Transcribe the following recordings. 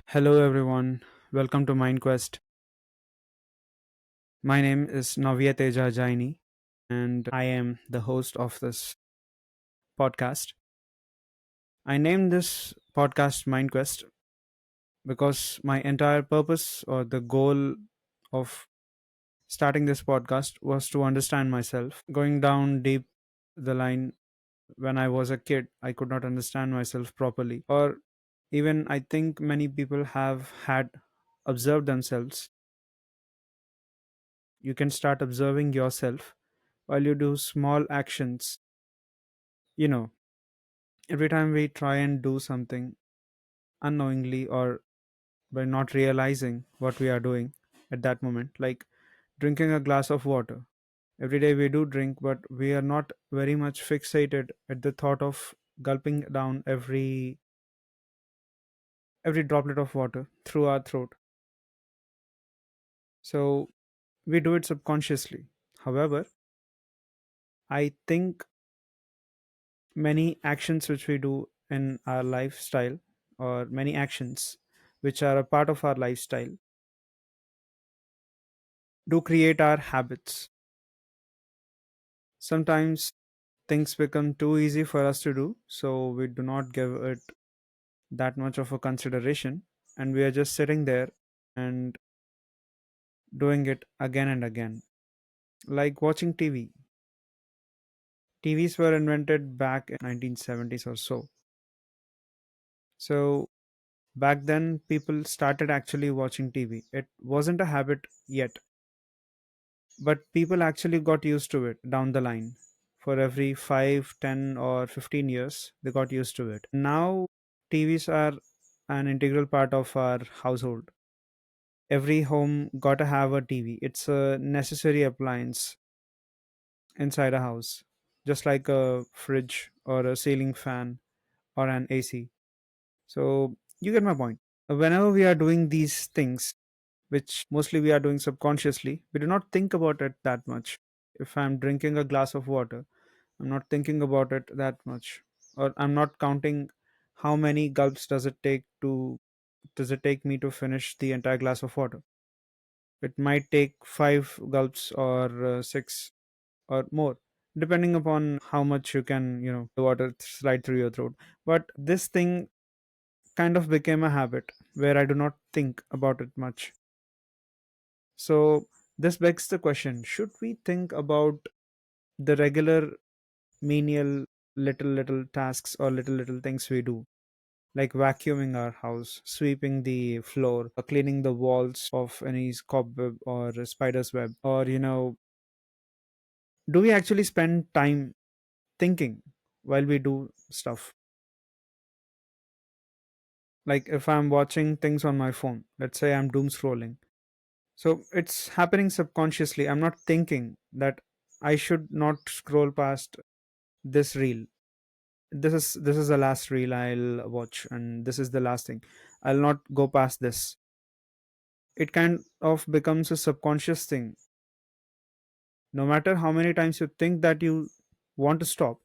Hello, everyone. Welcome to Mindquest. My name is Navyateja Jaini, and I am the host of this podcast. I named this podcast Mindquest because my entire purpose or the goal of starting this podcast was to understand myself. Going down deep the line, when I was a kid, I could not understand myself properly, or even I think many people have had observed themselves. You can start observing yourself while you do small actions. You know, every time we try and do something unknowingly or by not realizing what we are doing at that moment, like drinking a glass of water. Every day we do drink, but we are not very much fixated at the thought of gulping down every droplet of water through our throat. So we do it subconsciously. However, I think many actions which we do in our lifestyle, or many actions which are a part of our lifestyle, do create our habits. Sometimes things become too easy for us to do, so we do not give it that much of a consideration, and we are just sitting there and doing it again and again. Like watching TV. TVs were invented back in 1970s or so. So back then people started actually watching TV. It wasn't a habit yet, but people actually got used to it down the line. For every 5, 10, or 15 years they got used to it. Now TVs are an integral part of our household. Every home gotta have a TV. It's a necessary appliance inside a house, just like a fridge or a ceiling fan or an AC. So you get my point. Whenever we are doing these things, which mostly we are doing subconsciously, we do not think about it that much. If I'm drinking a glass of water, I'm not thinking about it that much, or I'm not counting how many gulps does it take me to finish the entire glass of water. It might take 5 gulps or 6 or more, depending upon how much you can, the water slide through your throat. But this thing kind of became a habit where I do not think about it much. So this begs the question: should we think about the regular menial little tasks or little things we do, like vacuuming our house, sweeping the floor, or cleaning the walls of any cobweb or a spider's web, or do we actually spend time thinking while we do stuff? Like if I'm watching things on my phone, let's say I'm doom scrolling, so it's happening subconsciously. I'm not thinking that I should not scroll past this reel. This is the last reel I'll watch, and this is the last thing. I'll not go past this. It kind of becomes a subconscious thing. No matter how many times you think that you want to stop,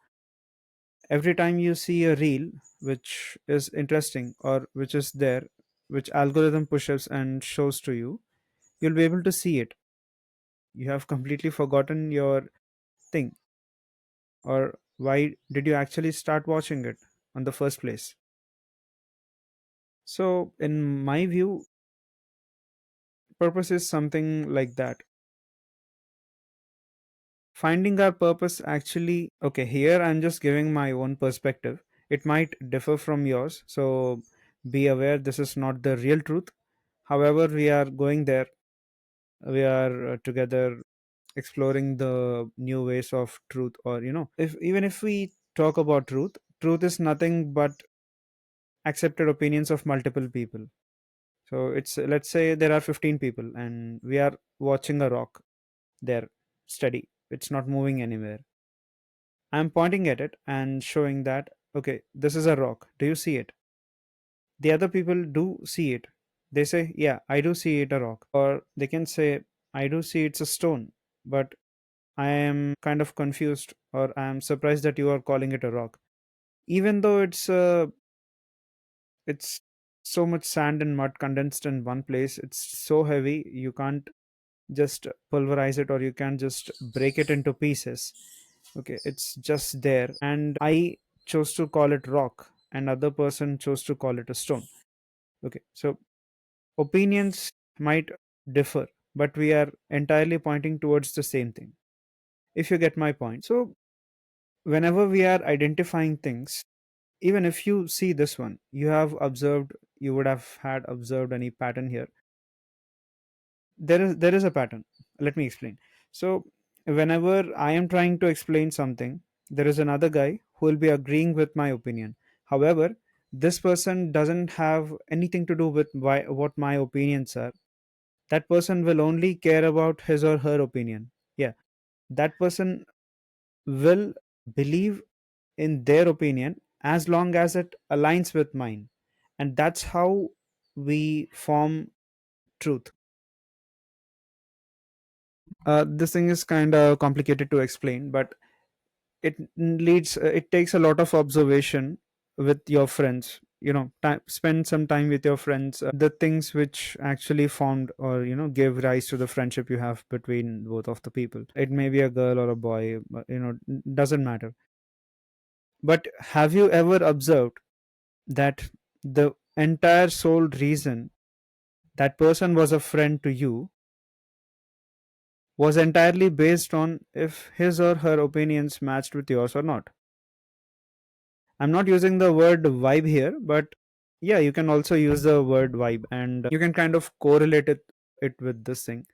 every time you see a reel which is interesting or which is there, which algorithm pushes and shows to you, you'll be able to see it. You have completely forgotten your thing, or why did you actually start watching it on the first place. So in my view, purpose is something like that. Finding our purpose, actually, okay, here I'm just giving my own perspective. It might differ from yours, so be aware this is not the real truth. However, we are going there. We are together exploring the new ways of truth, or if even if we talk about truth is nothing but accepted opinions of multiple people. So it's, let's say there are 15 people and we are watching a rock there, steady, it's not moving anywhere. I'm pointing at it and showing that, okay, this is a rock, do you see it? The other people do see it. They say, yeah, I do see it a rock. Or they can say, I do see it's a stone, but I am kind of confused, or I am surprised that you are calling it a rock, even though it's so much sand and mud condensed in one place. It's so heavy, you can't just pulverize it, or you can't just break it into pieces. Okay, it's just there, and I chose to call it rock, and other person chose to call it a stone. Okay, so opinions might differ, but we are entirely pointing towards the same thing, if you get my point. So whenever we are identifying things, even if you see this one, you have observed, you would have had observed any pattern here. There is a pattern. Let me explain. So whenever I am trying to explain something, there is another guy who will be agreeing with my opinion. However, this person doesn't have anything to do with what my opinions are. That person will only care about his or her opinion. Yeah, that person will believe in their opinion as long as it aligns with mine. And that's how we form truth. This thing is kind of complicated to explain, but it takes a lot of observation with your friends. Spend some time with your friends. The things which actually formed, or gave rise to the friendship you have between both of the people. It may be a girl or a boy, but, doesn't matter. But have you ever observed that the entire sole reason that person was a friend to you was entirely based on if his or her opinions matched with yours or not? I'm not using the word vibe here, but yeah, you can also use the word vibe, and you can kind of correlate it with this thing.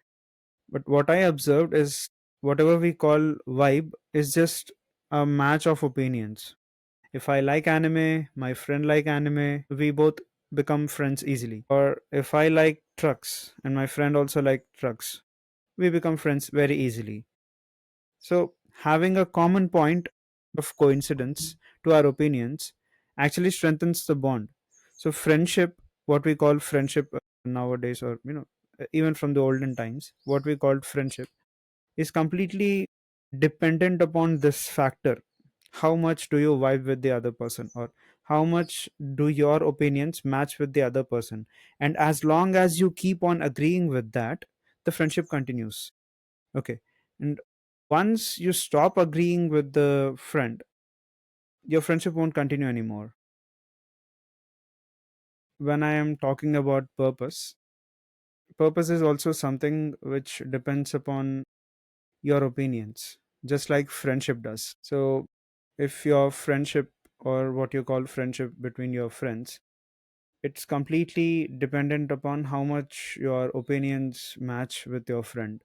But what I observed is whatever we call vibe is just a match of opinions. If I like anime, my friend like anime, we both become friends easily. Or if I like trucks and my friend also like trucks, we become friends very easily. So, having a common point of coincidence to our opinions actually strengthens the bond. So, friendship, what we call friendship nowadays, or even from the olden times, what we called friendship is completely dependent upon this factor. How much do you vibe with the other person, or how much do your opinions match with the other person? And as long as you keep on agreeing with that, the friendship continues. Okay. And once you stop agreeing with the friend, your friendship won't continue anymore. When I am talking about purpose, purpose is also something which depends upon your opinions, just like friendship does. So, if your friendship, or what you call friendship between your friends, it's completely dependent upon how much your opinions match with your friend.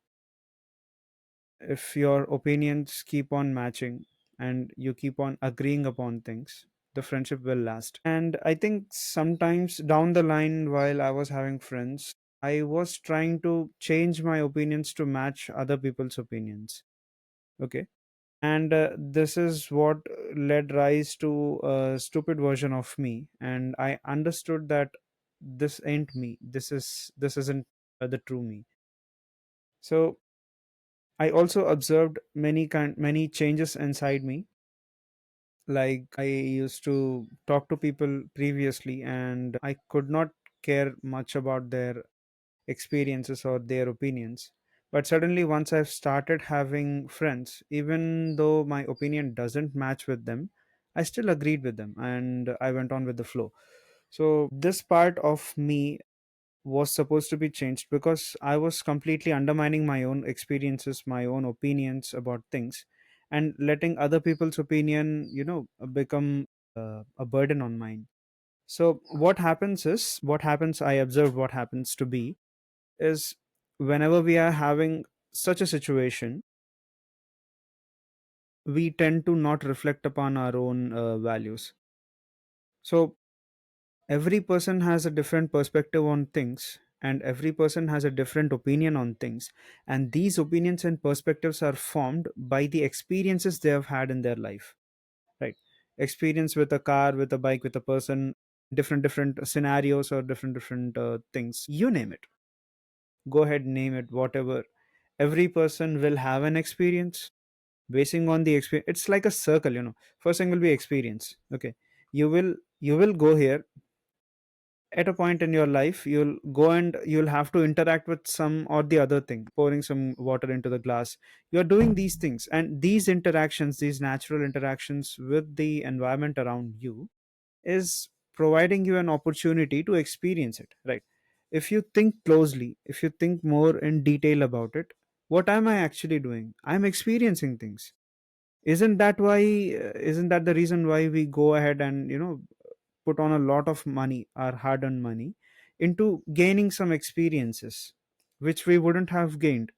If your opinions keep on matching and you keep on agreeing upon things, the friendship will last. And I think sometimes down the line, while I was having friends, I was trying to change my opinions to match other people's opinions. Okay. And this is what led rise to a stupid version of me, and I understood that this ain't me. This isn't the true me. So I also observed many changes inside me. Like, I used to talk to people previously and I could not care much about their experiences or their opinions. But suddenly, once I've started having friends, even though my opinion doesn't match with them, I still agreed with them and I went on with the flow. So this part of me was supposed to be changed because I was completely undermining my own experiences, my own opinions about things, and letting other people's opinion, become a burden on mine. So I observe what happens to be is whenever we are having such a situation, we tend to not reflect upon our own values. So every person has a different perspective on things, and every person has a different opinion on things, and these opinions and perspectives are formed by the experiences they have had in their life, right? Experience with a car, with a bike, with a person, different scenarios, or different things, you name it. Go ahead, name it, whatever. Every person will have an experience. Basing on the experience, it's like a circle. First thing will be experience. Okay, you will go here. At a point in your life, you'll go and you'll have to interact with some or the other thing, pouring some water into the glass. You're doing these things, and these interactions, these natural interactions with the environment around you, is providing you an opportunity to experience it, right? If you think closely, if you think more in detail about it, what am I actually doing? I'm experiencing things. Isn't that the reason why we go ahead and put on a lot of money, our hard earned money, into gaining some experiences which we wouldn't have gained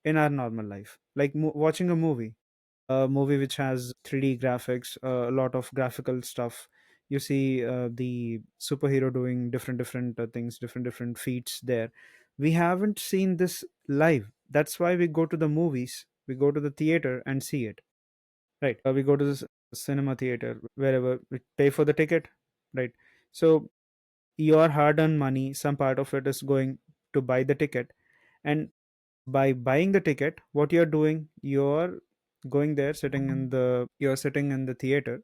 in our normal life, like watching a movie which has 3D graphics, a lot of graphical stuff. You see the superhero doing different things, different feats there. We haven't seen this live. That's why we go to the movies, we go to the theater and see it, right? We go to the cinema theater, wherever we pay for the ticket, right? So your hard earned money, some part of it is going to buy the ticket. And by buying the ticket, what you're doing, you're going there, you're sitting in the theater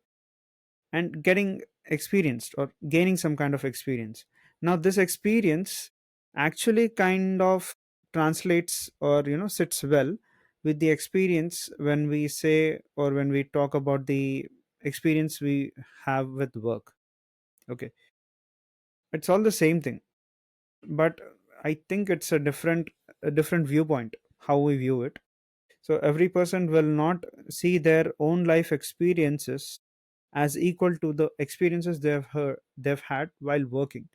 and getting experienced or gaining some kind of experience. Now this experience actually kind of translates, or sits well with the experience when we say, or when we talk about the experience we have with work. Okay, it's all the same thing, but I think it's a different viewpoint how we view it. So every person will not see their own life experiences as equal to the experiences they've had while working.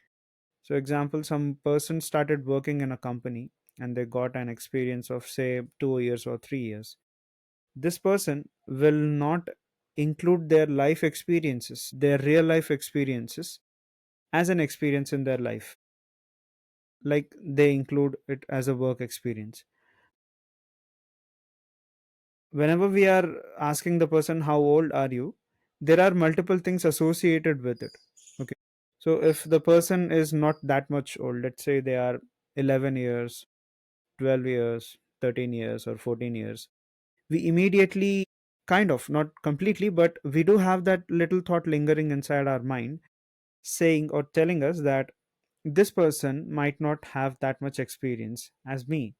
So example, some person started working in a company and they got an experience of say 2 years or 3 years. This person will not include their life experiences, their real life experiences, as an experience in their life, like they include it as a work experience. Whenever we are asking the person how old are you, there are multiple things associated with it. Okay, so if the person is not that much old, let's say they are 11 years, 12 years, 13 years, or 14 years, we immediately, kind of not completely, but we do have that little thought lingering inside our mind, saying or telling us that this person might not have that much experience as me.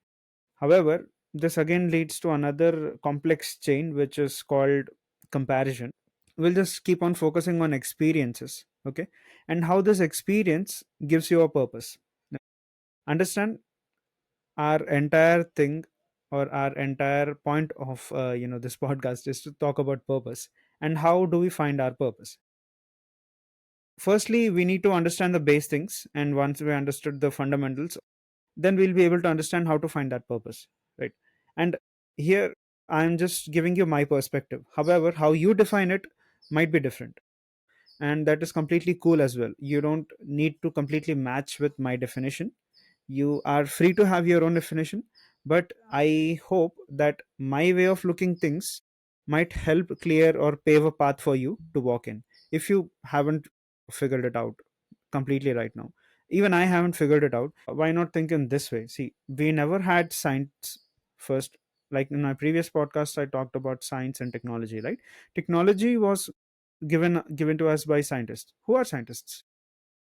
However, this again leads to another complex chain which is called comparison. We'll just keep on focusing on experiences, okay, and how this experience gives you a purpose. Understand, our entire thing, or our entire point of this podcast is to talk about purpose. And how do we find our purpose? Firstly, we need to understand the base things, and once we understood the fundamentals, then we'll be able to understand how to find that purpose, right? And here I'm just giving you my perspective. However, how you define it might be different, and that is completely cool as well. You don't need to completely match with my definition. You are free to have your own definition, but I hope that my way of looking things might help clear or pave a path for you to walk in, if you haven't figured it out completely right now. Even I haven't figured it out. Why not think in this way? See, we never had science first. Like in my previous podcast, I talked about science and technology, right? Technology was given to us by scientists. Who are scientists?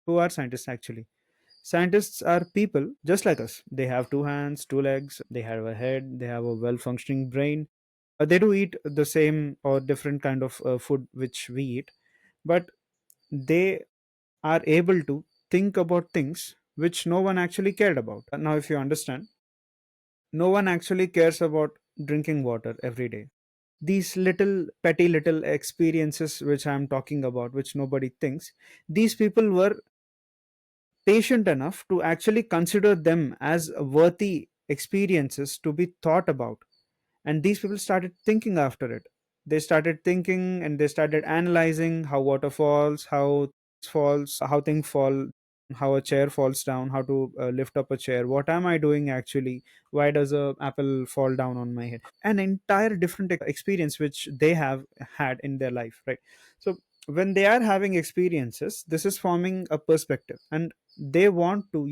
Who are scientists actually? Scientists are people just like us. They have two hands, two legs, they have a head, they have a well functioning brain. They do eat the same or different kind of food which we eat, but they are able to think about things which no one actually cared about. Now, if you understand, no one actually cares about drinking water every day. These little petty little experiences which I am talking about, which nobody thinks, these people were patient enough to actually consider them as worthy experiences to be thought about. And these people started thinking after it. They started thinking and they started analyzing how water falls, how things fall, how a chair falls down, how to lift up a chair. What am I doing actually? Why does a apple fall down on my head? An entire different experience which they have had in their life, right? So when they are having experiences, this is forming a perspective, and they want to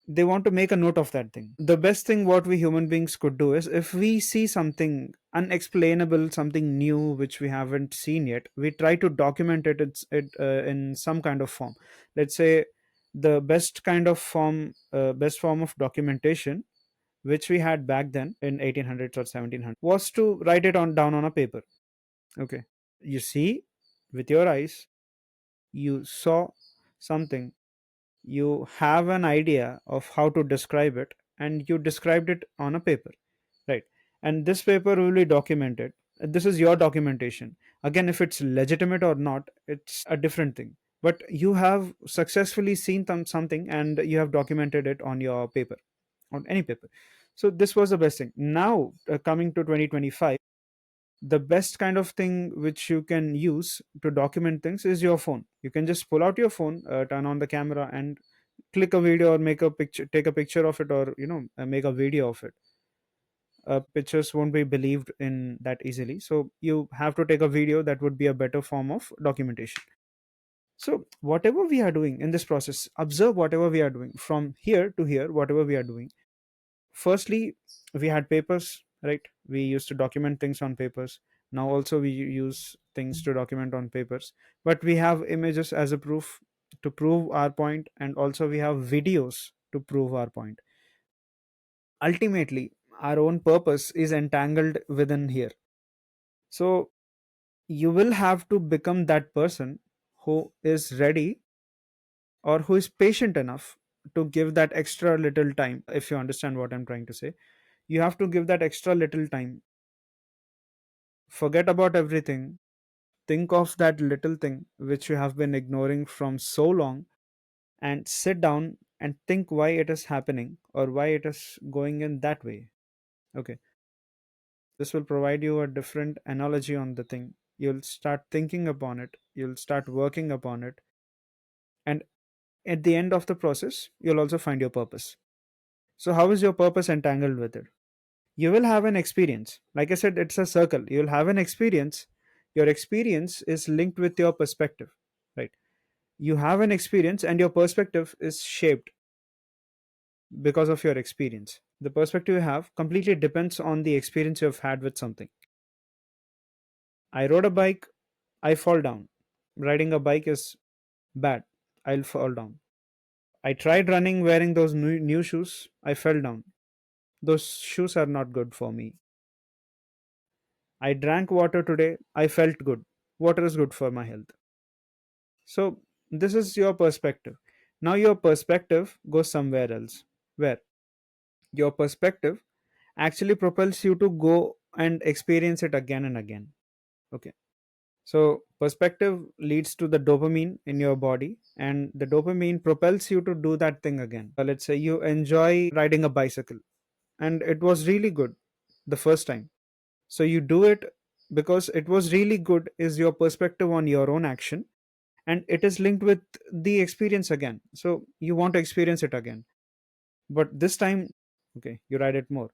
they want to make a note of that thing. The best thing what we human beings could do is, if we see something unexplainable, something new which we haven't seen yet, we try to document in some kind of form. Let's say the best form of documentation which we had back then in 1800s or 1700s was to write it on down on a paper. Okay, you see with your eyes, you saw something, you have an idea of how to describe it, and you described it on a paper, right? And this paper will be documented. This is your documentation. Again, if it's legitimate or not, it's a different thing, but you have successfully seen something and you have documented it on your paper, on any paper. So this was the best thing. Now, coming to 2025, the best kind of thing which you can use to document things is your phone. You can just pull out your phone, turn on the camera, and click a video or make a picture, take a picture of it, or make a video of it. Pictures won't be believed in that easily, so you have to take a video. That would be a better form of documentation. So whatever we are doing in this process, observe whatever we are doing from here to here, whatever we are doing. Firstly, we had papers, right? We used to document things on papers. Now also we use things to document on papers, but we have images as a proof to prove our point, and also we have videos to prove our point. Ultimately, our own purpose is entangled within here. So you will have to become that person who is ready, or who is patient enough to give that extra little time. If you understand what I'm trying to say, you have to give that extra little time. Forget about everything. Think of that little thing which you have been ignoring from so long, and sit down and think why it is happening, or why it is going in that way. Okay, this will provide you a different analogy on the thing. You'll start thinking upon it, you'll start working upon it, and at the end of the process, you'll also find your purpose. So, how is your purpose entangled with it? You will have an experience. Like I said, it's a circle. You'll have an experience. Your experience is linked with your perspective, right? You have an experience, and your perspective is shaped because of your experience. The perspective you have completely depends on the experience you've had with something. I rode a bike, I fall down. Riding a bike is bad. I'll fall down. I tried running wearing those new shoes. I fell down. Those shoes are not good for me. I drank water today. I felt good. Water is good for my health. So, this is your perspective. Now, your perspective goes somewhere else. Where? Your perspective actually propels you to go and experience it again and again. Okay. So, perspective leads to the dopamine in your body, and the dopamine propels you to do that thing again. Let's say you enjoy riding a bicycle, and it was really good the first time. So, you do it because it was really good, is your perspective on your own action, and it is linked with the experience again. So, you want to experience it again. But this time, okay, you ride it more.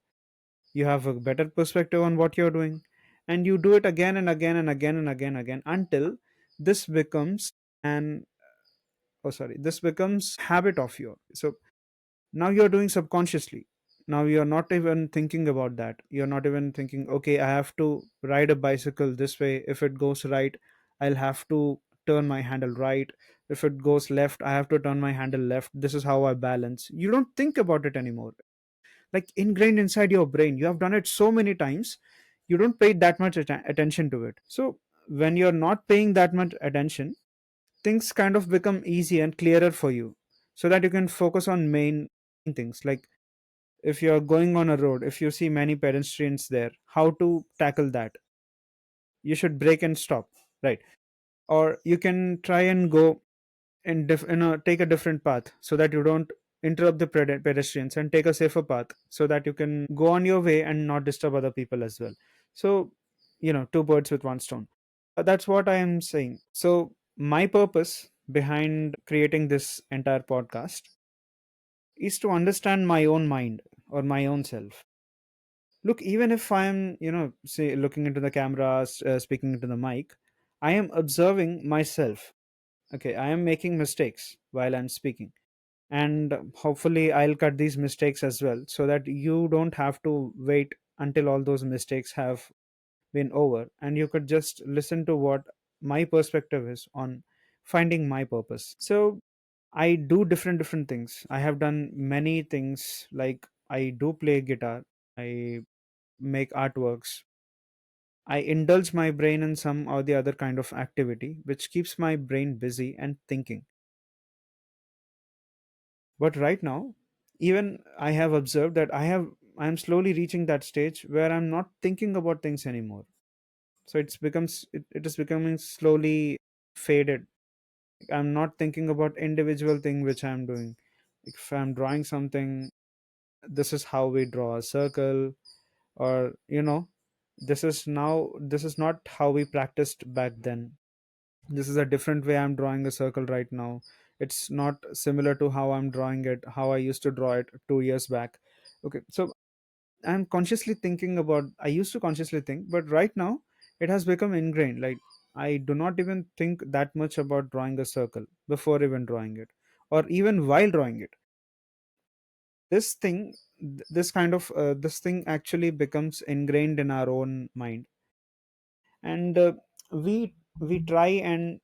You have a better perspective on what you're doing, and you do it again and again and again and again until this becomes an this becomes habit of yours. So now you're doing subconsciously. Now you're not even thinking about that. You're not even thinking, okay, I have to ride a bicycle this way. If it goes right, I'll have to turn my handle right. If it goes left, I have to turn my handle left. This is how I balance. You don't think about it anymore. Like ingrained inside your brain, you have done it so many times, you don't pay that much attention to it. So when you're not paying that much attention, things kind of become easy and clearer for you, so that you can focus on main things. Like if you're going on a road, if you see many pedestrians there, how to tackle that? You should brake and stop, right? Or you can try and go take a different path, so that you don't interrupt the pedestrians, and take a safer path, so that you can go on your way and not disturb other people as well. So two birds with one stone. That's what I am saying. So my purpose behind creating this entire podcast is to understand my own mind, or my own self. Look, even if I'm say looking into the cameras, speaking into the mic, I am observing myself. Okay, I am making mistakes while I'm speaking. and hopefully I'll cut these mistakes as well, so that you don't have to wait until all those mistakes have been over, and you could just listen to what my perspective is on finding my purpose. So I do different things. I have done many things, like I do play guitar, I make artworks, I indulge my brain in some or the other kind of activity which keeps my brain busy and thinking. But right now, even I have observed that I'm slowly reaching that stage where I'm not thinking about things anymore. So it is becoming slowly faded. I'm not thinking about individual thing which I'm doing. If I'm drawing something, this is how we draw a circle, or this is not how we practiced back then. This is a different way I'm drawing a circle right now. It's not similar to how I'm drawing it, how I used to draw it 2 years back. Okay, so I'm consciously thinking about, I used to consciously think, but right now it has become ingrained. Like, I do not even think that much about drawing a circle before even drawing it, or even while drawing it. This thing, this thing actually becomes ingrained in our own mind, and we try and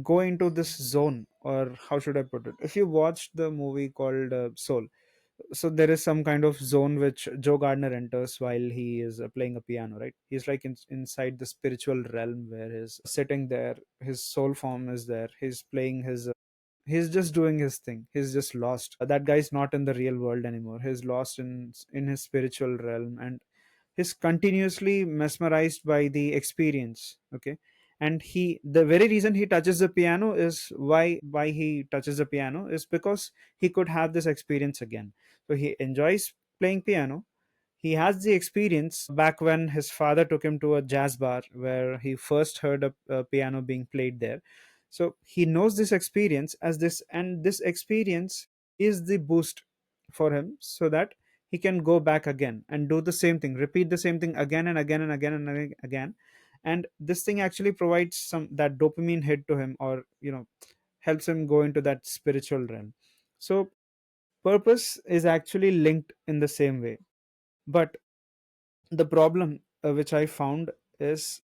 go into this zone, or how should I put it? If you watched the movie called Soul, so there is some kind of zone which Joe Gardner enters while he is playing a piano, right? He's like inside the spiritual realm where he's sitting there, his soul form is there, he's playing his he's just doing his thing, he's just lost. That guy's not in the real world anymore, he's lost in his spiritual realm, and he's continuously mesmerized by the experience. Okay, and he the very reason he touches the piano is why he touches the piano is because he could have this experience again. So he enjoys playing piano. He has the experience back when his father took him to a jazz bar where he first heard a piano being played there. So he knows this experience as this, and this experience is the boost for him, so that he can go back again and do the same thing, repeat the same thing again and again and again and again. And this thing actually provides some that dopamine hit to him, or helps him go into that spiritual realm. So purpose is actually linked in the same way. But the problem which I found is,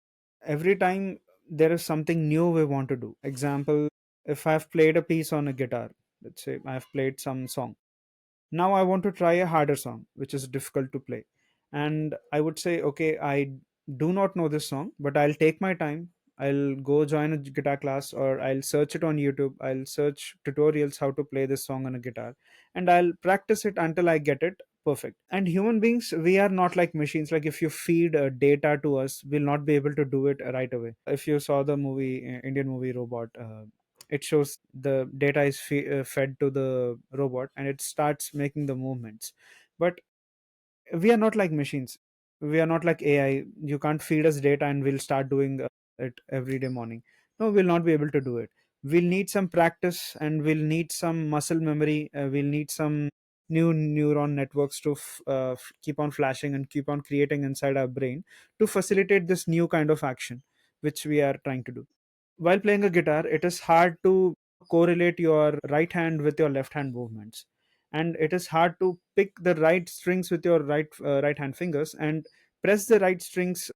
every time there is something new we want to do. Example, if I've played a piece on a guitar, let's say I've played some song. Now I want to try a harder song which is difficult to play. And I would say, okay, I do not know this song, but I'll take my time. I'll go join a guitar class, or I'll search it on YouTube. I'll search tutorials how to play this song on a guitar, and I'll practice it until I get it perfect. And human beings, we are not like machines. Like, if you feed data to us, we'll not be able to do it right away. If you saw the movie, Indian movie Robot, it shows the data is fed to the robot and it starts making the movements. But we are not like machines, we are not like AI. You can't feed us data and we'll start doing it every day morning. No, we'll not be able to do it. We'll need some practice, and we'll need some muscle memory. We'll need some new neuron networks to keep on flashing and keep on creating inside our brain to facilitate this new kind of action which we are trying to do. While playing a guitar, it is hard to correlate your right hand with your left hand movements, and it is hard to pick the right strings with your right hand fingers and press the right strings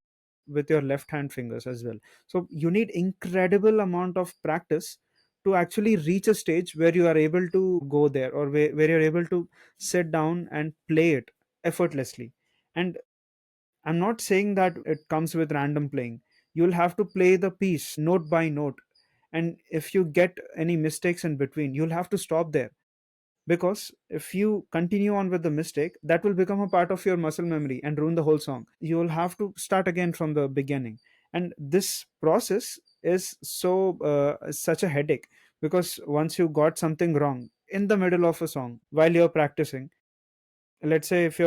with your left hand fingers as well. So you need incredible amount of practice to actually reach a stage where you are able to go there, or where you're able to sit down and play it effortlessly. And I'm not saying that it comes with random playing. You'll have to play the piece note by note. And if you get any mistakes in between, you'll have to stop there. Because if you continue on with the mistake, that will become a part of your muscle memory and ruin the whole song. You'll have to start again from the beginning. And this process is such a headache, because once you got something wrong in the middle of a song while you're practicing, let's say if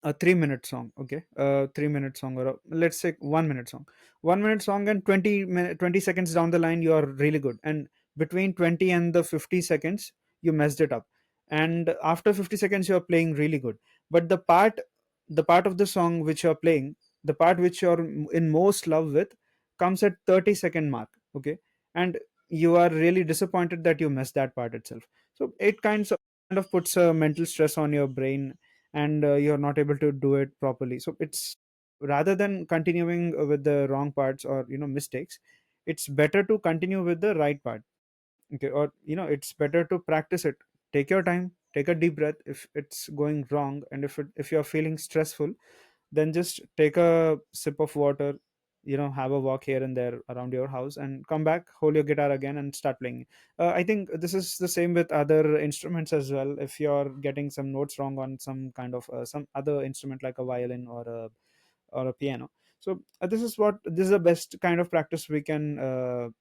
a 3 minute song, okay, a 3 minute song, or let's say 1 minute song, 1 minute song, and 20 seconds down the line you are really good, and between 20 and the 50 seconds you messed it up, and after 50 seconds you are playing really good. But the part of the song which you are playing, the part which you're in most love with, comes at 30-second mark. Okay, and you are really disappointed that you missed that part itself. So it kind of puts a mental stress on your brain, and you're not able to do it properly. So it's, rather than continuing with the wrong parts or mistakes, it's better to continue with the right part. Okay, or it's better to practice it. Take your time, take a deep breath if it's going wrong, and if you're feeling stressful, then just take a sip of water, have a walk here and there around your house, and come back, hold your guitar again, and start playing. I think this is the same with other instruments as well. If you're getting some notes wrong on some kind of some other instrument like a violin or a piano, so this is the best kind of practice we can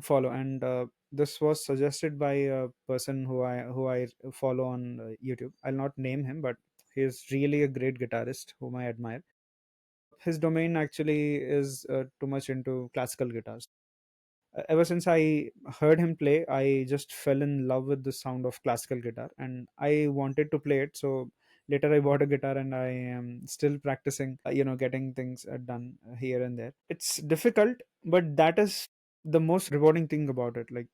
follow. And this was suggested by a person who I follow on YouTube. I'll not name him, but he is really a great guitarist whom I admire. His domain actually is too much into classical guitars. Ever since I heard him play, I just fell in love with the sound of classical guitar, and I wanted to play it. So later I bought a guitar, and I am still practicing, getting things done here and there. It's difficult, but that is the most rewarding thing about it. Like,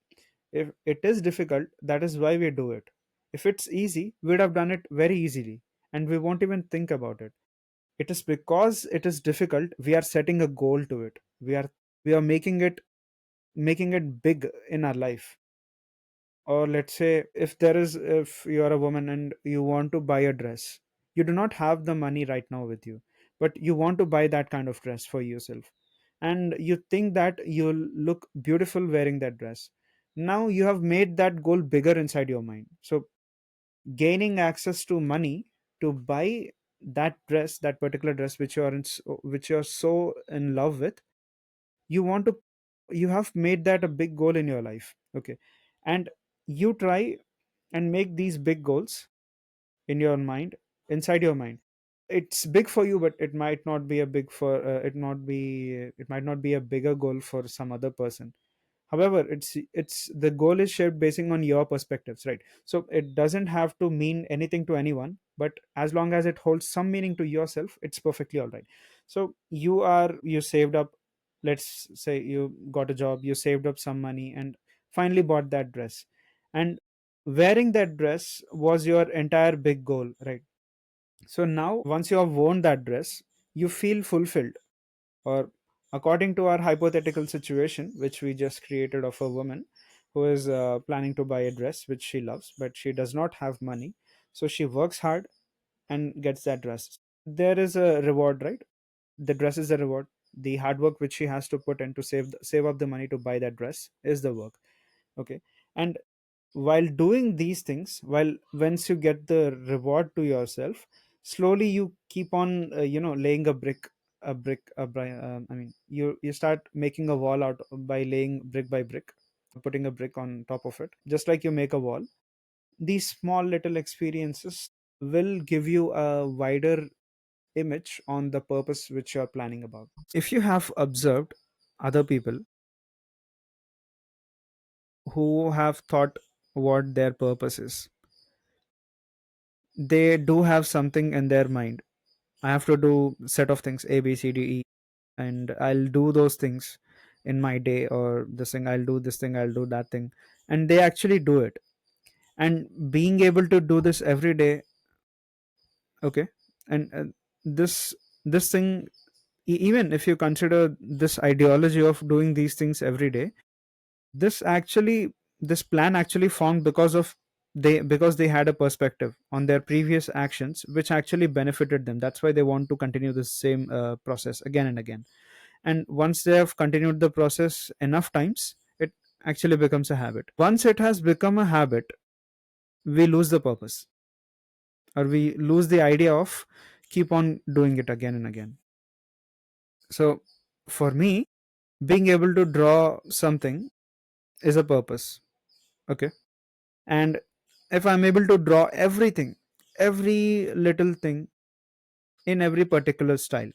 if it is difficult, that is why we do it. If it's easy, we'd have done it very easily, and we won't even think about it. It is because it is difficult, we are setting a goal to it. We are making it big in our life. Or let's say, if you are a woman and you want to buy a dress, you do not have the money right now with you, but you want to buy that kind of dress for yourself, and you think that you'll look beautiful wearing that dress. Now you have made that goal bigger inside your mind. So gaining access to money to buy that particular dress which you're so in love with, you want to you have made that a big goal in your life. Okay, and you try and make these big goals in your mind, inside your mind. It's big for you, but it might not be a big for it might not be a bigger goal for some other person. However, it's the goal is shaped basing on your perspectives, right? So it doesn't have to mean anything to anyone, but as long as it holds some meaning to yourself, it's perfectly all right. So you saved up, let's say you got a job, you saved up some money, and finally bought that dress. And wearing that dress was your entire big goal, right? So now once you have worn that dress, you feel fulfilled. Or according to our hypothetical situation which we just created of a woman who is planning to buy a dress which she loves, but she does not have money, so she works hard and gets that dress. There is a reward, right? The dress is the reward. The hard work which she has to put in to save up the money to buy that dress is the work. Okay. And while doing these things, while once you get the reward to yourself, slowly you keep on laying I mean, you start making a wall out by laying brick by brick, putting a brick on top of it, just like you make a wall. These small little experiences will give you a wider image on the purpose which you're planning about. If you have observed other people who have thought what their purpose is, they do have something in their mind. I have to do set of things A B C D E, and I'll do those things in my day, or this thing I'll do, this thing I'll do, that thing, and they actually do it. And being able to do this every day, okay, and this thing, even if you consider this ideology of doing these things every day, this actually this plan actually formed because they had a perspective on their previous actions which actually benefited them. That's why they want to continue the same process again and again. And once they have continued the process enough times, it actually becomes a habit. Once it has become a habit, we lose the purpose, or we lose the idea of keep on doing it again and again. So for me, being able to draw something is a purpose. Okay. And if I'm able to draw everything, every little thing in every particular style,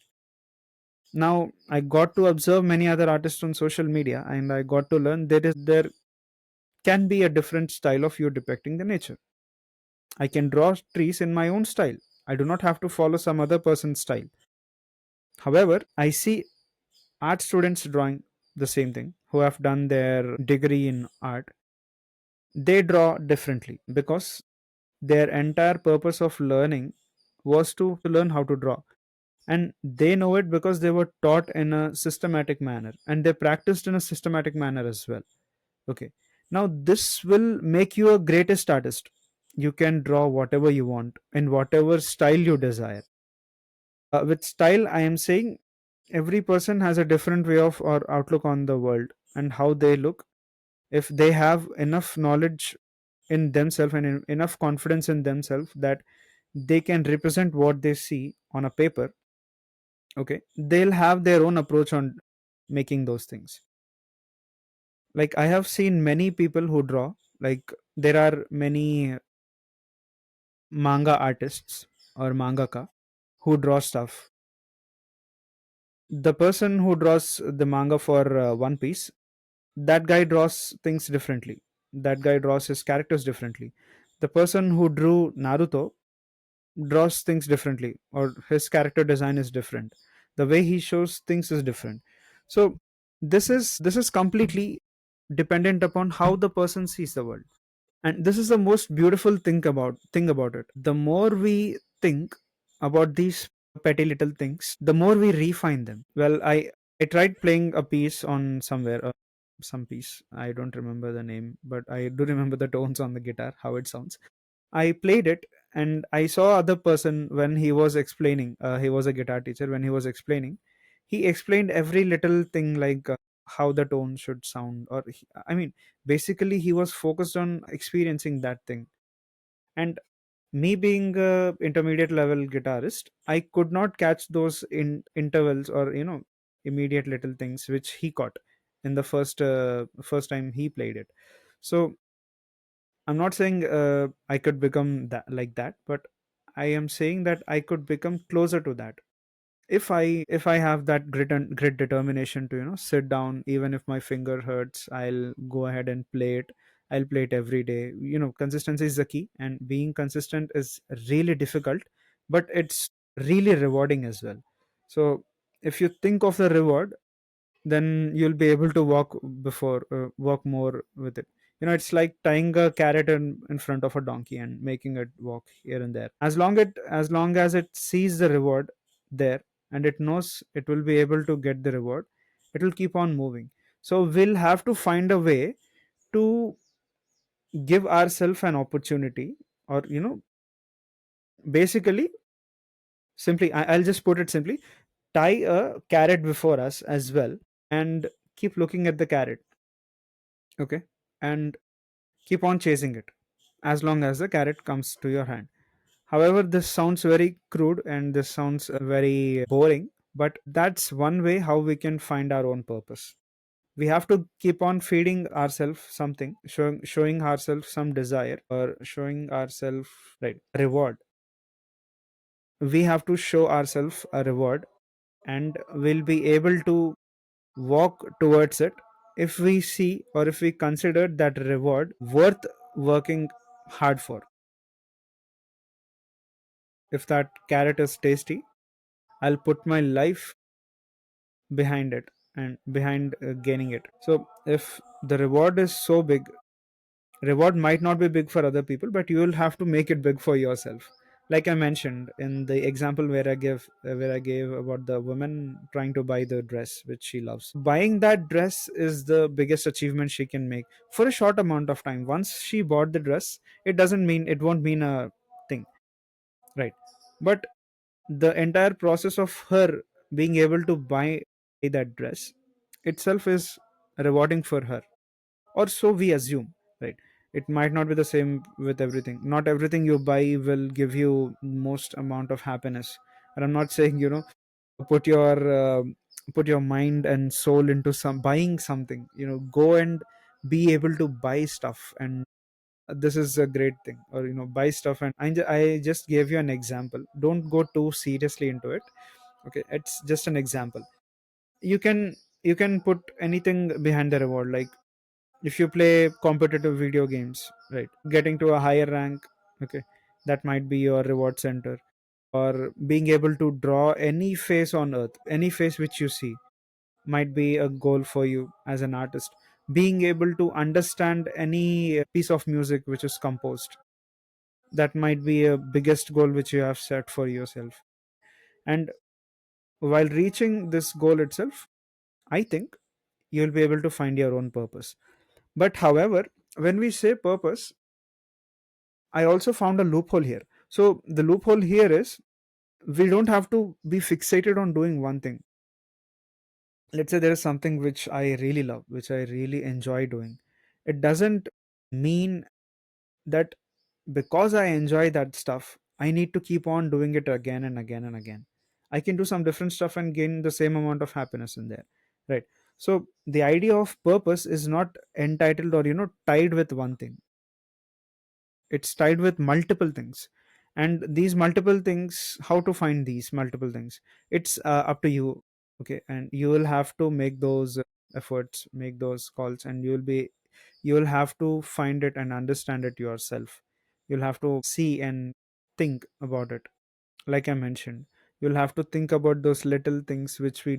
now I got to observe many other artists on social media, and I got to learn there can be a different style of you depicting the nature. I can draw trees in my own style. I do not have to follow some other person's style. However, I see art students drawing the same thing who have done their degree in art, they draw differently because their entire purpose of learning was to learn how to draw. And they know it because they were taught in a systematic manner and they practiced in a systematic manner as well. Okay. Now, this will make you a greatest artist. You can draw whatever you want in whatever style you desire. With style, I am saying every person has a different way of or outlook on the world and how they look. If they have enough knowledge in themselves and enough confidence in themselves that they can represent what they see on a paper, okay, they'll have their own approach on making those things. Like I have seen many people who draw, like there are many manga artists or mangaka who draw stuff. The person who draws the manga for One Piece, that guy draws things differently. That guy draws his characters differently. The person who drew Naruto draws things differently, or his character design is different. The way he shows things is different. So this is completely dependent upon how the person sees the world. And this is the most beautiful thing about it. The more we think about these petty little things, the more we refine them. Well, I tried playing a piece on somewhere, some piece, I don't remember the name, but I do remember the tones on the guitar, how it sounds. I played it and I saw other person when he was explaining. He was a guitar teacher. When he was explaining, he explained every little thing, like how the tone should sound, or I mean, basically he was focused on experiencing that thing. And me being a intermediate level guitarist, I could not catch those in intervals or immediate little things which he caught in the first time he played it. So I'm not saying I could become that like that, but I am saying that I could become closer to that if I have that grit determination to sit down. Even if my finger hurts, I'll go ahead and play it. I'll play it every day. Consistency is the key, and being consistent is really difficult, but it's really rewarding as well. So if you think of the reward, then you'll be able to walk more with it. It's like tying a carrot in front of a donkey and making it walk here and there. As long as it sees the reward there, and it knows it will be able to get the reward, it will keep on moving. So we'll have to find a way to give ourselves an opportunity, or basically, simply, I'll just put it simply: tie a carrot before us as well, and keep looking at the carrot, okay, and keep on chasing it as long as the carrot comes to your hand. However, this sounds very crude and this sounds very boring, but that's one way how we can find our own purpose. We have to keep on feeding ourselves something, showing ourselves some desire, or showing ourselves, right, reward. We have to show ourselves a reward, and we'll be able to walk towards it if we see, or if we consider that reward worth working hard for. If that carrot is tasty, I'll put my life behind it and behind gaining it. So if the reward is so big, reward might not be big for other people, but you will have to make it big for yourself. Like I mentioned in the example where I gave about the woman trying to buy the dress which she loves. Buying that dress is the biggest achievement she can make for a short amount of time. Once she bought the dress, it won't mean a thing, right? But the entire process of her being able to buy that dress itself is rewarding for her, or so we assume, right? It might not be the same with everything. Not everything you buy will give you most amount of happiness. And I'm not saying put your put your mind and soul into some buying something. Go and be able to buy stuff, and this is a great thing. Or buy stuff. And I just gave you an example. Don't go too seriously into it. Okay, it's just an example. You can put anything behind the reward. Like if you play competitive video games, right, getting to a higher rank, okay, that might be your reward center. Or being able to draw any face on earth, any face which you see, might be a goal for you as an artist. Being able to understand any piece of music which is composed, that might be a biggest goal which you have set for yourself. And while reaching this goal itself, I think you'll be able to find your own purpose. But however, when we say purpose, I also found a loophole here. So the loophole here is, we don't have to be fixated on doing one thing. Let's say there is something which I really love, which I really enjoy doing. It doesn't mean that because I enjoy that stuff, I need to keep on doing it again and again and again. I can do some different stuff and gain the same amount of happiness in there. Right. So the idea of purpose is not entitled or tied with one thing. It's tied with multiple things. And these multiple things, how to find these multiple things, it's up to you. Okay, and you will have to make those efforts, make those calls, and you'll have to find it and understand it yourself. You'll have to see and think about it. Like I mentioned, you'll have to think about those little things which we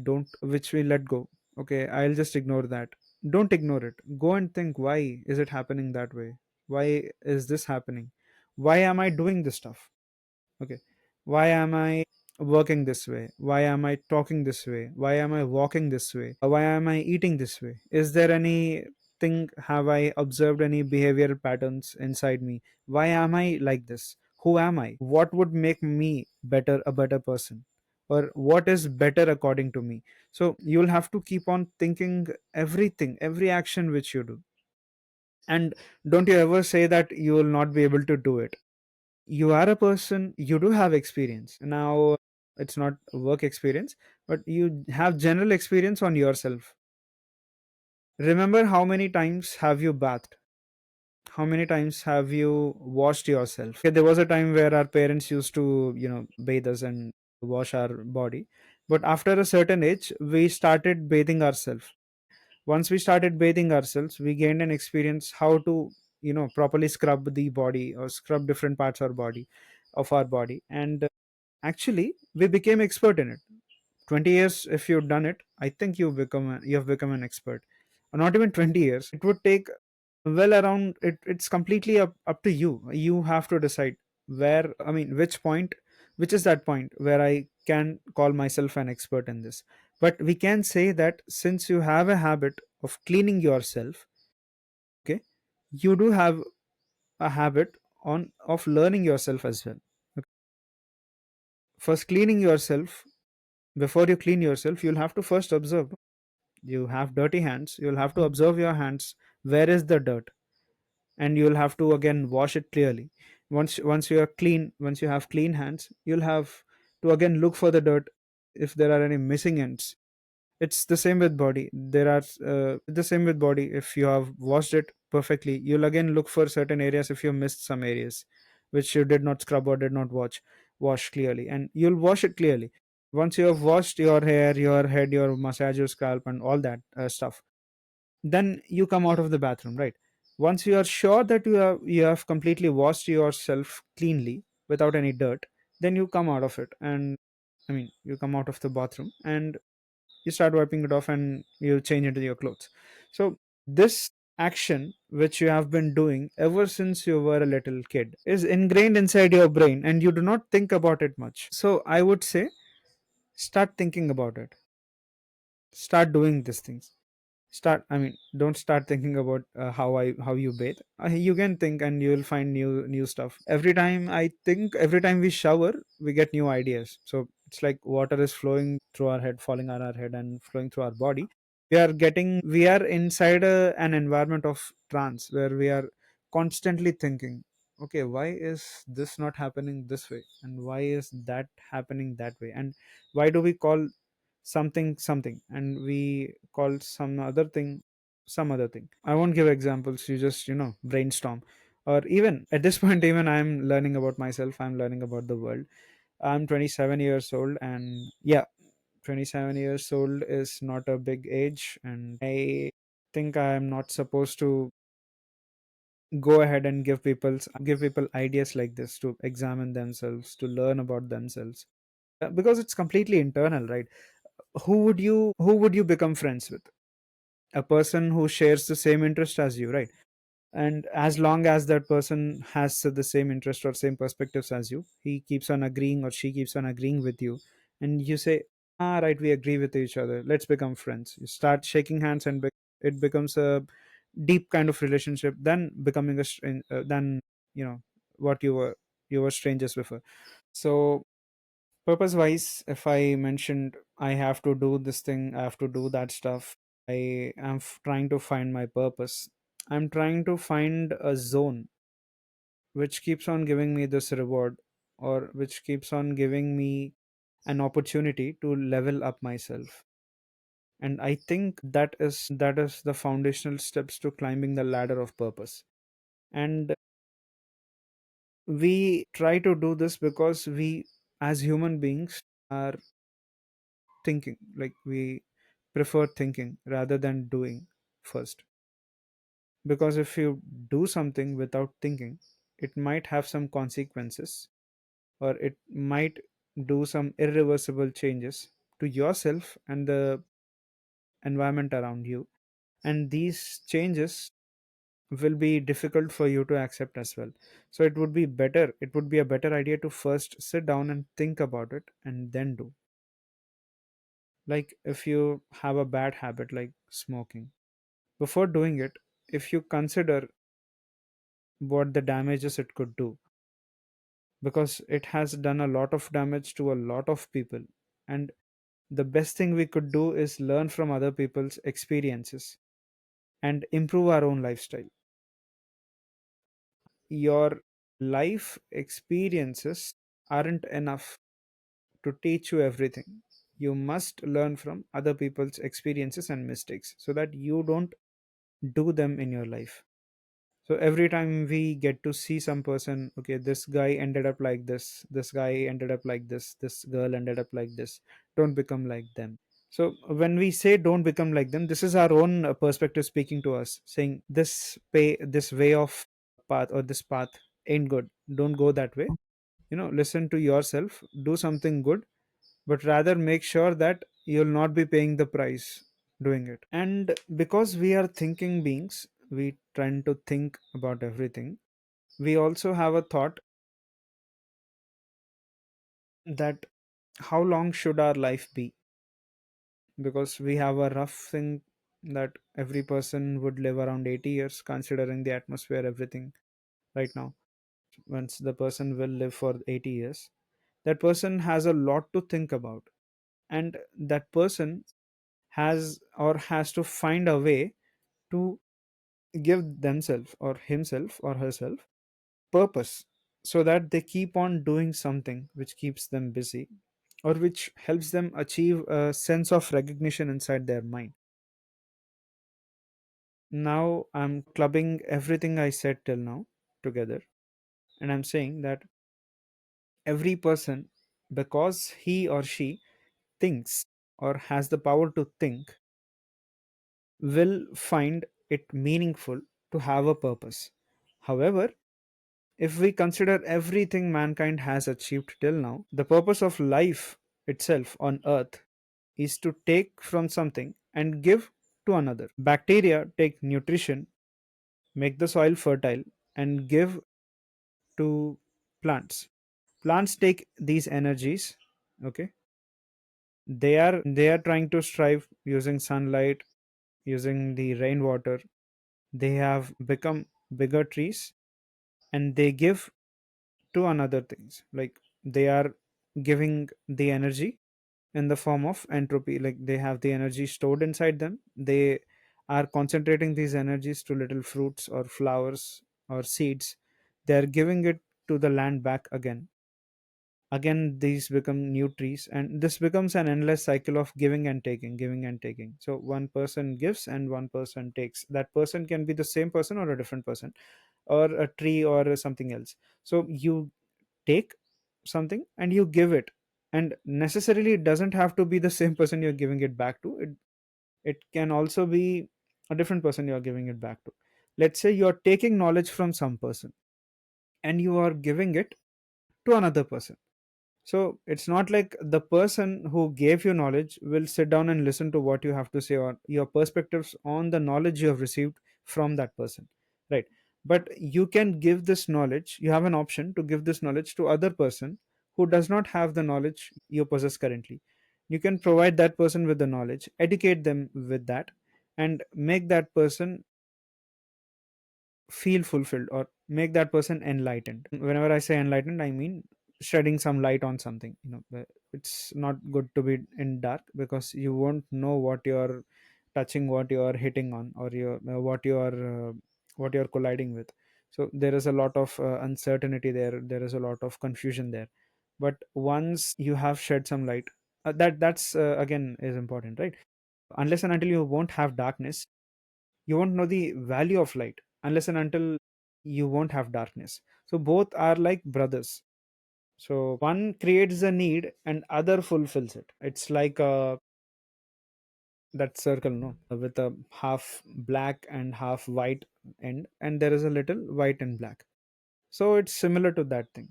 let go. Okay, I'll just ignore that. Don't ignore it. Go and think, why is it happening that way? Why is this happening? Why am I doing this stuff? Okay, why am I working this way? Why am I talking this way? Why am I walking this way? Why am I eating this way? Is there anything, have I observed any behavioral patterns inside me? Why am I like this? Who am I? What would make me a better person? Or what is better according to me? So you'll have to keep on thinking everything, every action which you do. And don't you ever say that you will not be able to do it. You are a person, you do have experience now. It's not work experience, but you have general experience on yourself. Remember, how many times have you bathed? How many times have you washed yourself? Okay, there was a time where our parents used to bathe us and wash our body, but after a certain age we started bathing ourselves. Once we started bathing ourselves, we gained an experience how to properly scrub the body or scrub different parts of our body. And actually we became expert in it. 20 years if you've done it, I think you have become an expert. Or not even 20 years, it would take well around it. It's completely up to you. You have to decide where, I mean, which point, which is that point where I can call myself an expert in this. But we can say that since you have a habit of cleaning yourself, okay, you do have a habit on of learning yourself as well. Okay. First, cleaning yourself, before you clean yourself, you'll have to first observe. You have dirty hands, you'll have to observe your hands. Where is the dirt? And you'll have to again wash it clearly. Once you are clean, once you have clean hands, you'll have to again look for the dirt, if there are any missing ends. It's the same with body. There are the same with body. If you have washed it perfectly, you'll again look for certain areas if you missed some areas which you did not scrub or did not wash clearly, and you'll wash it clearly. Once you have washed your hair, your head, your massage, your scalp, and all that stuff, then you come out of the bathroom, right? Once you are sure that you have completely washed yourself cleanly without any dirt, then you come out of it. And I mean, you come out of the bathroom and you start wiping it off and you change into your clothes. So this action which you have been doing ever since you were a little kid is ingrained inside your brain, and you do not think about it much. So I would say, start thinking about it. Start doing these things. Start, I mean, don't start thinking about how you bathe. You can think and you will find new stuff. Every time we shower, we get new ideas. So it's like water is flowing through our head, falling on our head and flowing through our body. We are inside an environment of trance where we are constantly thinking, okay, why is this not happening this way, and why is that happening that way, and why do we call something something and we call some other thing. I won't give examples, you just brainstorm. Or even at this point, even I'm learning about myself, I'm learning about the world. I'm 27 years old, and yeah, 27 years old is not a big age, and I think I'm not supposed to go ahead and give people ideas like this to examine themselves, to learn about themselves. Because it's completely internal, right? who would you become friends with? A person who shares the same interest as you, right? And as long as that person has the same interest or same perspectives as you, he keeps on agreeing or she keeps on agreeing with you, and you say, ah, right, we agree with each other, let's become friends. You start shaking hands, and it becomes a deep kind of relationship than becoming than, you know, what you were strangers before. So purpose wise, if I mentioned I have to do this thing, I have to do that stuff, I am trying to find my purpose. I'm trying to find a zone which keeps on giving me this reward, or which keeps on giving me an opportunity to level up myself. And I think that is the foundational steps to climbing the ladder of purpose. And we try to do this because we, as human beings, are thinking, like we prefer thinking rather than doing first. Because if you do something without thinking, it might have some consequences, or it might do some irreversible changes to yourself and the environment around you. And these changes will be difficult for you to accept as well. So it would be a better idea to first sit down and think about it and then do. Like if you have a bad habit like smoking, before doing it, if you consider what the damages it could do, because it has done a lot of damage to a lot of people. And the best thing we could do is learn from other people's experiences and improve our own lifestyle. Your life experiences aren't enough to teach you everything. You must learn from other people's experiences and mistakes so that you don't do them in your life. So every time we get to see some person, okay, this guy ended up like this guy ended up like this girl ended up like this, don't become like them. So when we say don't become like them, this is our own perspective speaking to us, saying this way of path, or this path ain't good, don't go that way. Listen to yourself, do something good, but rather make sure that you'll not be paying the price doing it. And because we are thinking beings, we tend to think about everything. We also have a thought that how long should our life be? Because we have a rough thing that every person would live around 80 years, considering the atmosphere, everything right now. Once the person will live for 80 years, that person has a lot to think about. And that person has to find a way to give themselves or himself or herself purpose, so that they keep on doing something which keeps them busy, or which helps them achieve a sense of recognition inside their mind. Now I'm clubbing everything I said till now together, and I'm saying that every person, because he or she thinks or has the power to think, will find it meaningful to have a purpose. However, if we consider everything mankind has achieved till now, the purpose of life itself on earth is to take from something and give to another. Bacteria take nutrition, make the soil fertile, and give to plants. Plants take these energies, okay? They are trying to strive using sunlight, using the rainwater. They have become bigger trees, and they give to another things, like they are giving the energy in the form of entropy, like they have the energy stored inside them. They are concentrating these energies to little fruits or flowers or seeds. They are giving it to the land back again. These become new trees, and this becomes an endless cycle of giving and taking. So one person gives and one person takes. That person can be the same person or a different person, or a tree or something else. So you take something and you give it, and necessarily it doesn't have to be the same person you're giving it back to. It can also be a different person you're giving it back to. Let's say you're taking knowledge from some person and you are giving it to another person. So it's not like the person who gave you knowledge will sit down and listen to what you have to say or your perspectives on the knowledge you have received from that person, right? But you can give this knowledge, you have an option to give this knowledge to other person who does not have the knowledge you possess currently. You can provide that person with the knowledge, educate them with that, and make that person feel fulfilled or make that person enlightened. Whenever I say enlightened, I mean shedding some light on something. It's not good to be in dark because you won't know what you're touching, what you're hitting on, or what you're colliding with. So there is a lot of uncertainty there, there is a lot of confusion there. But once you have shed some light, that's again is important, right? Unless and until you won't have darkness, you won't know the value of light. Unless and until you won't have darkness, so both are like brothers. So one creates a need and other fulfills it. It's like that circle, no, with a half black and half white end, and there is a little white and black. So it's similar to that thing.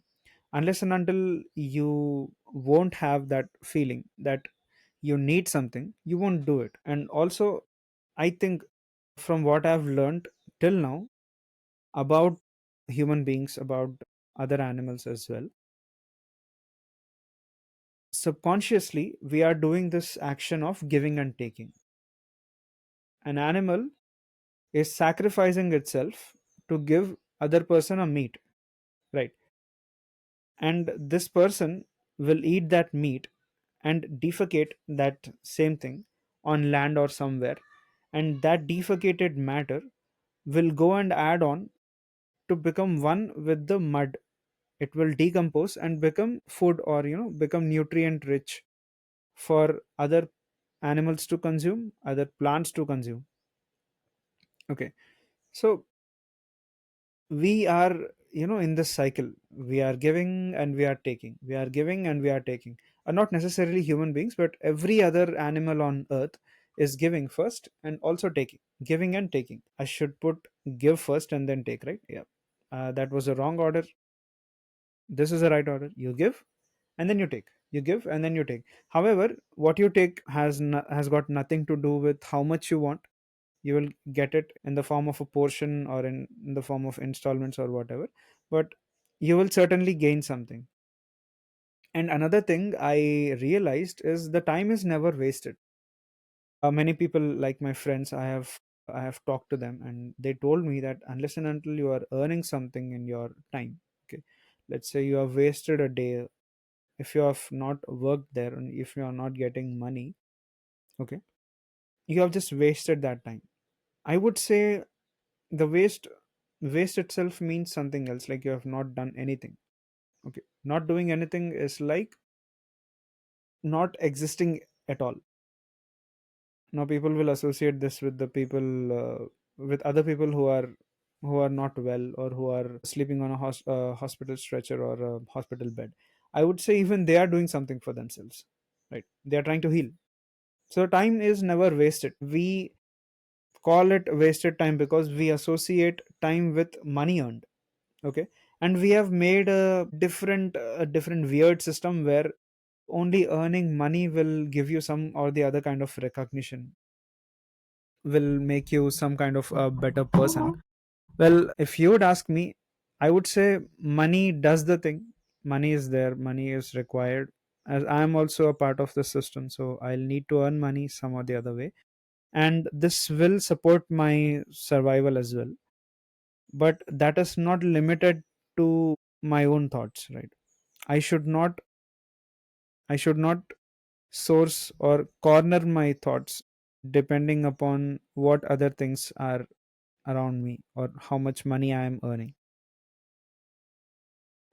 Unless and until you won't have that feeling that you need something, you won't do it. And also, I think, from what I've learned till now about human beings, about other animals as well, subconsciously we are doing this action of giving and taking. An animal is sacrificing itself to give other person a meat, right? And this person will eat that meat and defecate that same thing on land or somewhere, and that defecated matter will go and add on to become one with the mud. It will decompose and become food, or become nutrient rich for other animals to consume, other plants to consume. Okay, so we are, in this cycle. We are giving and we are taking, we are giving and we are taking. Not necessarily human beings, but every other animal on earth is giving first and also taking. Giving and taking, I should put give first and then take, right? Yeah. That was a wrong order. This is the right order. You give and then you take, you give and then you take. However, what you take has got nothing to do with how much you want. You will get it in the form of a portion or in the form of installments or whatever, but you will certainly gain something. And another thing I realized is the time is never wasted. Many people, like my friends, I have talked to them, and they told me that unless and until you are earning something in your time, okay, let's say you have wasted a day. If you have not worked there and if you are not getting money, okay, you have just wasted that time. I would say the waste itself means something else, like you have not done anything. Okay, not doing anything is like not existing at all. Now people will associate this with the people, with other people who are not well, or who are sleeping on a hospital stretcher or a hospital bed. I would say even they are doing something for themselves, right? They are trying to heal. So time is never wasted. We call it wasted time because we associate time with money earned. Okay, and we have made a different weird system where only earning money will give you some or the other kind of recognition, will make you some kind of a better person. Well, if you would ask me, I would say money does the thing. Money is there, money is required, as I am also a part of the system, so I'll need to earn money some or the other way, and this will support my survival as well. But that is not limited to my own thoughts, right? I should not i should not source or corner my thoughts depending upon what other things are around me or how much money I am earning.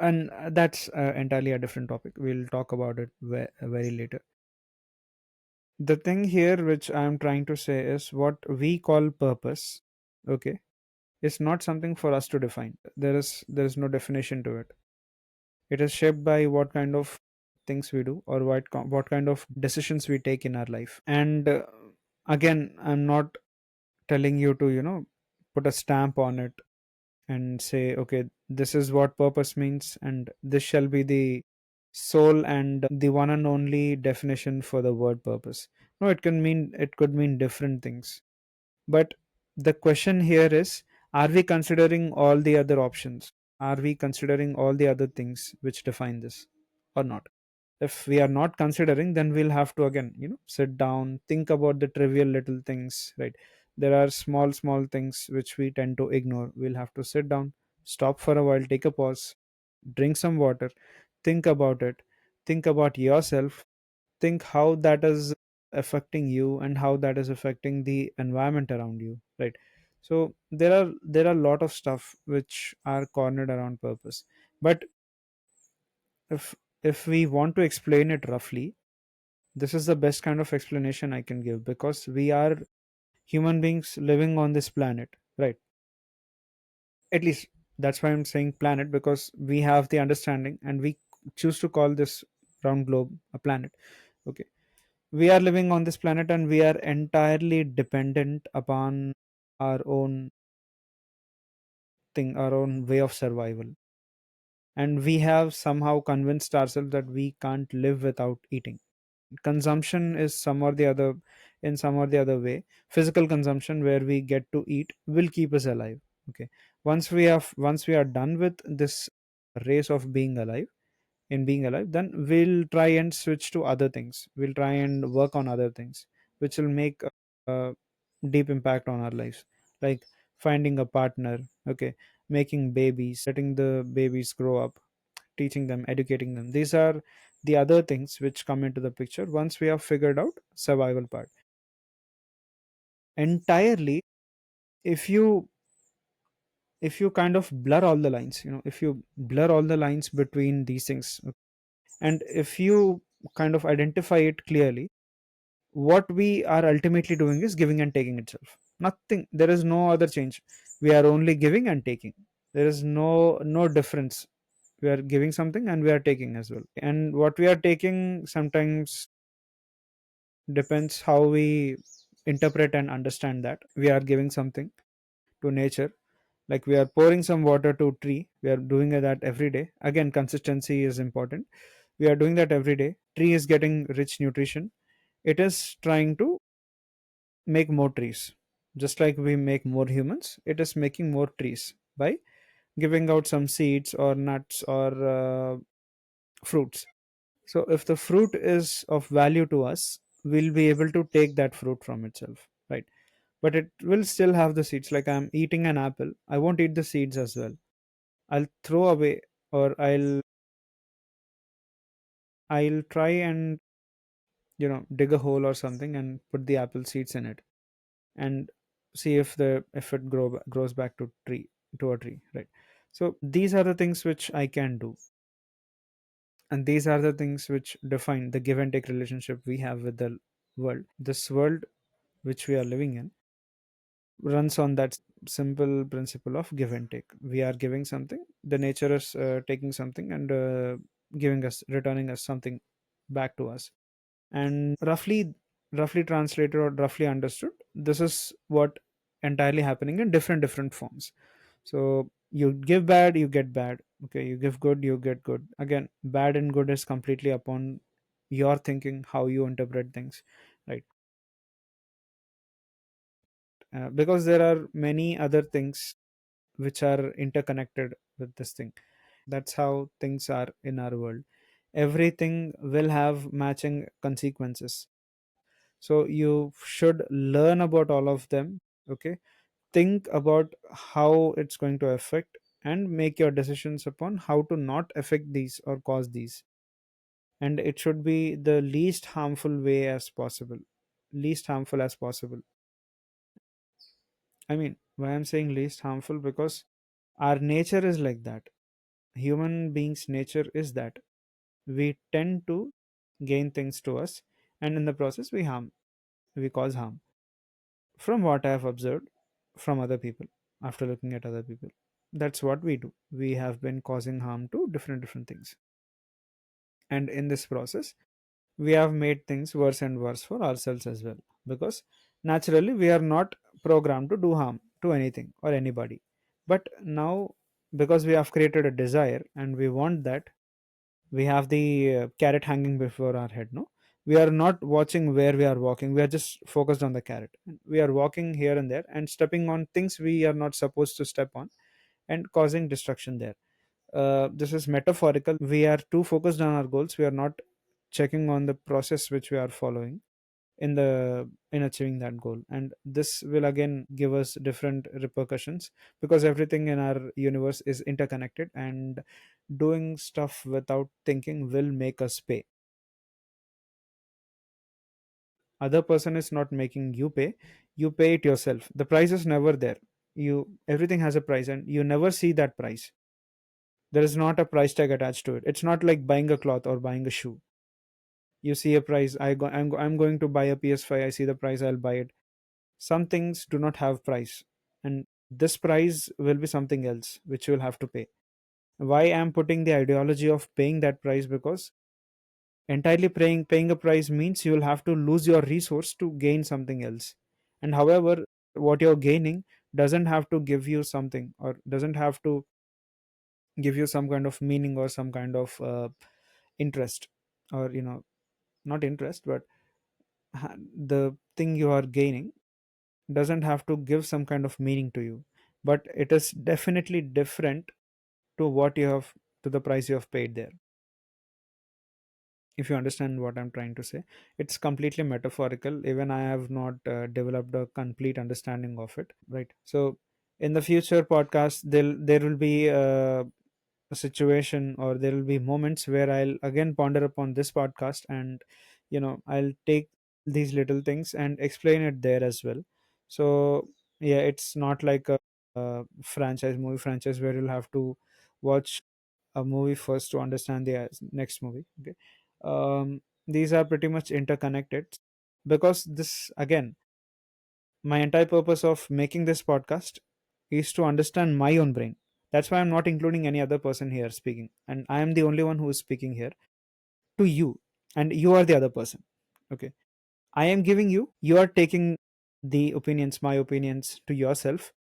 And that's entirely a different topic. We'll talk about it very later. The thing here which I am trying to say is what we call purpose, okay, it's not something for us to define. There is no definition to it. It is shaped by what kind of things we do, or what kind of decisions we take in our life. And again, I'm not telling you to put a stamp on it and say, okay, this is what purpose means and this shall be the soul and the one and only definition for the word purpose. No, it could mean different things. But the question here is, are we considering all the other options? Are we considering all the other things which define this or not? If we are not considering, then we'll have to again, sit down, think about the trivial little things, right? There are small things which we tend to ignore. We'll have to sit down, stop for a while, take a pause, drink some water, think about it, think about yourself, think how that is affecting you and how that is affecting the environment around you, right? So there are a lot of stuff which are cornered around purpose. But if if we want to explain it roughly, this is the best kind of explanation I can give, because we are human beings living on this planet, right? At least that's why I'm saying planet, because we have the understanding and we choose to call this round globe a planet. Okay, we are living on this planet and we are entirely dependent upon our own thing, our own way of survival. And we have somehow convinced ourselves that we can't live without eating. Consumption is some or the other, in some or the other way, physical consumption where we get to eat will keep us alive. Okay, once we are done with this race of being alive, in being alive, then we'll try and switch to other things, we'll try and work on other things which will make a deep impact on our lives, like finding a partner, okay, making babies, letting the babies grow up, teaching them, educating them. These are the other things which come into the picture once we have figured out survival part entirely. If you if you kind of blur all the lines, if you blur all the lines between these things, and if you kind of identify it clearly, what we are ultimately doing is giving and taking itself. Nothing, there is no other change. We are only giving and taking. There is no difference. We are giving something and we are taking as well, and what we are taking sometimes depends how we interpret and understand that. We are giving something to nature, like we are pouring some water to tree, we are doing that every day. Again, consistency is important. We are doing that every day. Tree is getting rich nutrition. It is trying to make more trees. Just like we make more humans, it is making more trees by giving out some seeds or nuts or fruits. So if the fruit is of value to us, we'll be able to take that fruit from itself, right? But it will still have the seeds. Like I'm eating an apple, I won't eat the seeds as well. I'll throw away, or I'll try and dig a hole or something and put the apple seeds in it, and see if it grows back to a tree, right? So these are the things which I can do, and these are the things which define the give and take relationship we have with the world. This world which we are living in runs on that simple principle of give and take. We are giving something, the nature is taking something and returning us something back to us. And roughly translated or roughly understood, this is what entirely happening in different forms. So you give bad, you get bad. Okay, you give good, you get good. Again, bad and good is completely upon your thinking, how you interpret things, right? Because there are many other things which are interconnected with this thing. That's how things are in our world. Everything will have matching consequences, so you should learn about all of them. Okay, think about how it's going to affect and make your decisions upon how to not affect these or cause these. And it should be the least harmful way as possible, least harmful as possible. I mean, why I'm saying least harmful, because our nature is like that. Human beings nature is that we tend to gain things to us, and in the process we cause harm. From what I have observed from other people, after looking at other people, that's what we do. We have been causing harm to different things, and in this process we have made things worse and worse for ourselves as well, because naturally we are not programmed to do harm to anything or anybody. But now, because we have created a desire and we want that, We have the carrot hanging before our head, no? We are not watching where we are walking, we are just focused on the carrot. We are walking here and there and stepping on things we are not supposed to step on, and causing destruction there. This is metaphorical. We are too focused on our goals, we are not checking on the process which we are following in achieving that goal, and this will again give us different repercussions, because everything in our universe is interconnected, and doing stuff without thinking will make us pay. Other person is not making you pay, you pay it yourself. The price is never there. You Everything has a price, and you never see that price. There is not a price tag attached to it. It's not like buying a cloth or buying a shoe. You see a price. I'm going to buy a PS5. I see the price, I'll buy it. Some things do not have price, and this price will be something else which you will have to pay. Why I'm putting the ideology of paying that price? Because entirely paying a price means you will have to lose your resource to gain something else. And however, what you're gaining doesn't have to give you something, or doesn't have to give you some kind of meaning, or some kind of interest, or not interest, but the thing you are gaining doesn't have to give some kind of meaning to you, but it is definitely different to what you have, to the price you have paid there. If you understand what I'm trying to say, it's completely metaphorical. Even I have not developed a complete understanding of it, right? So in the future podcast, there will be a situation, or there will be moments where I'll again ponder upon this podcast, and I'll take these little things and explain it there as well. So yeah, it's not like a movie franchise where you'll have to watch a movie first to understand the next movie. Okay. These are pretty much interconnected, because this again, my entire purpose of making this podcast is to understand my own brain. That's why I'm not including any other person here speaking, and I am the only one who is speaking here to you, and you are the other person. Okay. I am giving you, you are taking the opinions, my opinions, to yourself.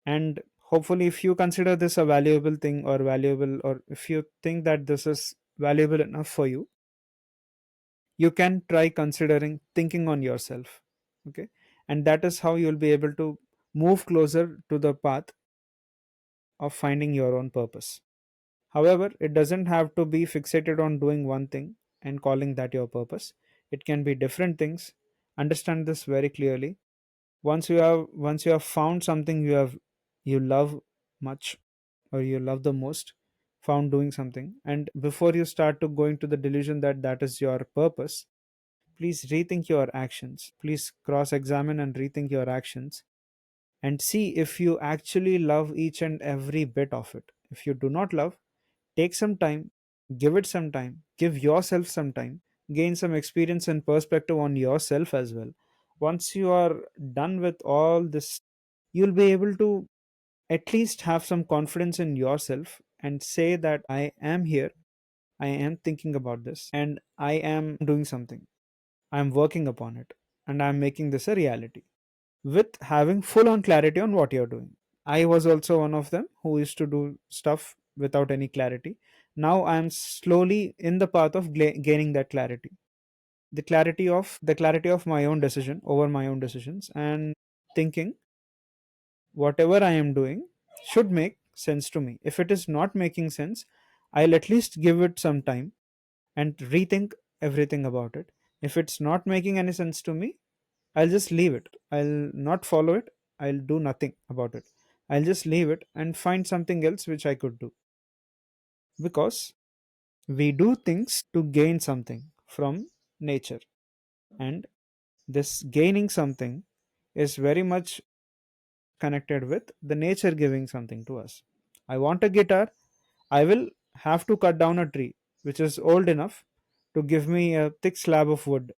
And hopefully, if you consider this a valuable thing, or valuable, or if you think that this is valuable enough for you, you can try considering thinking on yourself. Okay. And that is how you'll be able to move closer to the path of finding your own purpose. However, it doesn't have to be fixated on doing one thing and calling that your purpose. It can be different things. Understand this very clearly. Once you have found something you love much, or you love the most, found doing something, and before you start to going to the delusion that that is your purpose, please rethink your actions. Please cross examine and rethink your actions, and see if you actually love each and every bit of it. If you do not love, take some time, give it some time, give yourself some time, gain some experience and perspective on yourself as well. Once you are done with all this, you'll be able to at least have some confidence in yourself and say that I am here, I am thinking about this, and I am doing something. I'm working upon it, and I'm making this a reality with having full on clarity on what you're doing. I was also one of them who used to do stuff without any clarity. Now I'm slowly in the path of gaining that clarity. The clarity of my own decision over my own decisions, and thinking whatever I am doing should make sense to me. If it is not making sense, I'll at least give it some time and rethink everything about it. If it's not making any sense to me, I'll just leave it. I'll not follow it. I'll do nothing about it. I'll just leave it and find something else which I could do. Because we do things to gain something from nature. And this gaining something is very much connected with the nature giving something to us. I want a guitar. I will have to cut down a tree which is old enough to give me a thick slab of wood,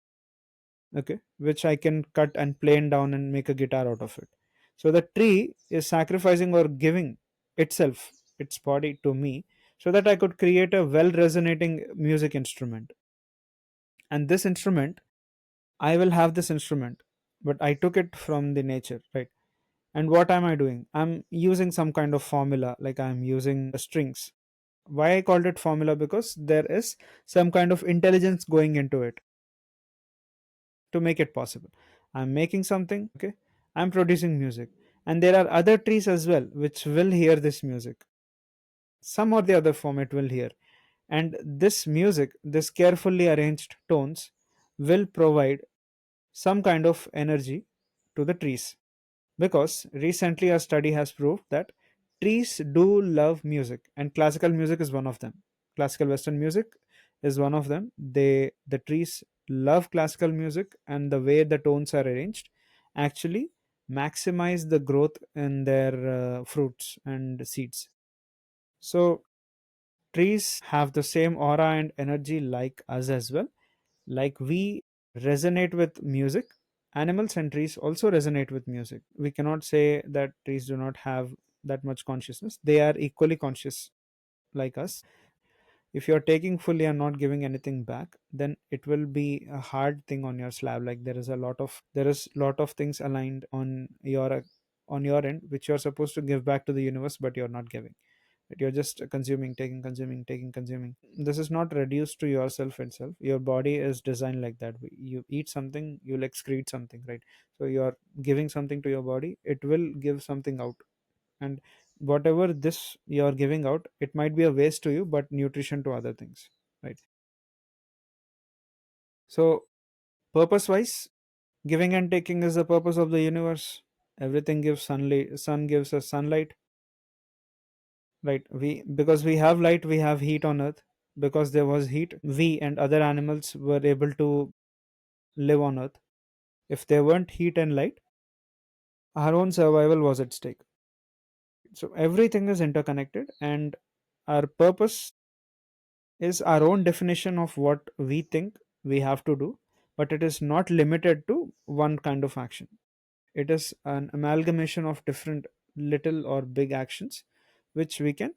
okay, which I can cut and plane down and make a guitar out of it. So the tree is sacrificing or giving itself, its body to me, so that I could create a well resonating music instrument. And this instrument, I will have this instrument, but I took it from the nature, right? And what am I doing? I'm using some kind of formula, like I'm using strings, Why I called it formula? Because there is some kind of intelligence going into it to make it possible. I'm making something, okay, I'm producing music, and there are other trees as well which will hear this music, some or the other form it will hear. And this music, this carefully arranged tones, will provide some kind of energy to the trees. Because recently a study has proved that trees do love music, and classical music is one of them. Classical Western music is one of them. The trees love classical music, and the way the tones are arranged actually maximize the growth in their fruits and seeds. So trees have the same aura and energy like us as well. Like we resonate with music, animals and trees also resonate with music. We cannot say that trees do not have that much consciousness. They are equally conscious like us. If you're taking fully and not giving anything back, then it will be a hard thing on your slab. Like there is lot of things aligned on your end which you're supposed to give back to the universe, but you're not giving. That you're just consuming, taking, consuming, taking, consuming. This is not reduced to yourself itself. Your body is designed like that. You eat something, you'll excrete something, right? So you're giving something to your body, it will give something out. And whatever this you're giving out, it might be a waste to you but nutrition to other things, right? So purpose wise, giving and taking is the purpose of the universe. Everything gives sunlight, sun gives us sunlight, right? We, because we have light, we have heat on earth. Because there was heat, we and other animals were able to live on earth. If there weren't heat and light, our own survival was at stake. So everything is interconnected, and our purpose is our own definition of what we think we have to do, but it is not limited to one kind of action. It is an amalgamation of different little or big actions which we can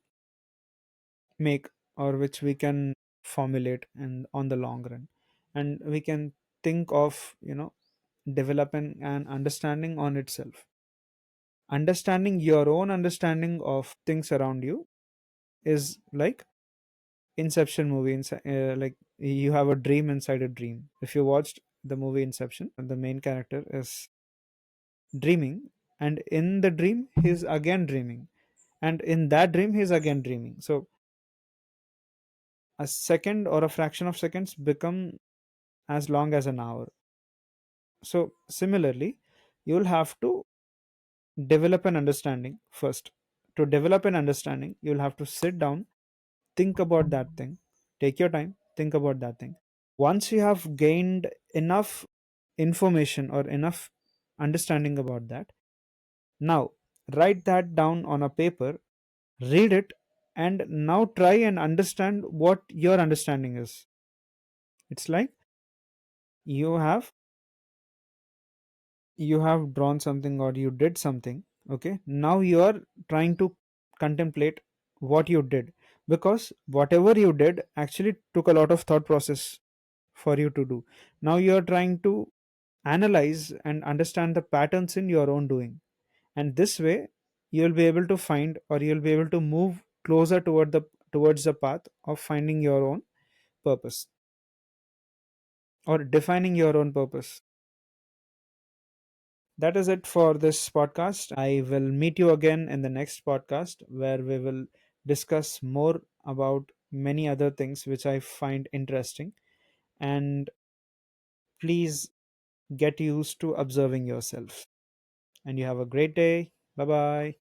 make, or which we can formulate and on the long run. And we can think of, developing an understanding on itself. Understanding your own understanding of things around you is like Inception movie. Like you have a dream inside a dream. If you watched the movie Inception, the main character is dreaming, and in the dream he's again dreaming, and in that dream he's again dreaming. So a second or a fraction of seconds become as long as an hour. So similarly, you'll have to develop an understanding first. To develop an understanding, you'll have to sit down, think about that thing, take your time, think about that thing. Once you have gained enough information or enough understanding about that, now write that down on a paper, read it, and now try and understand what your understanding is. It's like you have you have drawn something or you did something. Okay, now you are trying to contemplate what you did, because whatever you did actually took a lot of thought process for you to do. Now you are trying to analyze and understand the patterns in your own doing, and this way you'll be able to find, or you'll be able to move closer towards the path of finding your own purpose, or defining your own purpose. That is it for this podcast. I will meet you again in the next podcast, where we will discuss more about many other things which I find interesting. And please get used to observing yourself. And you have a great day. Bye bye.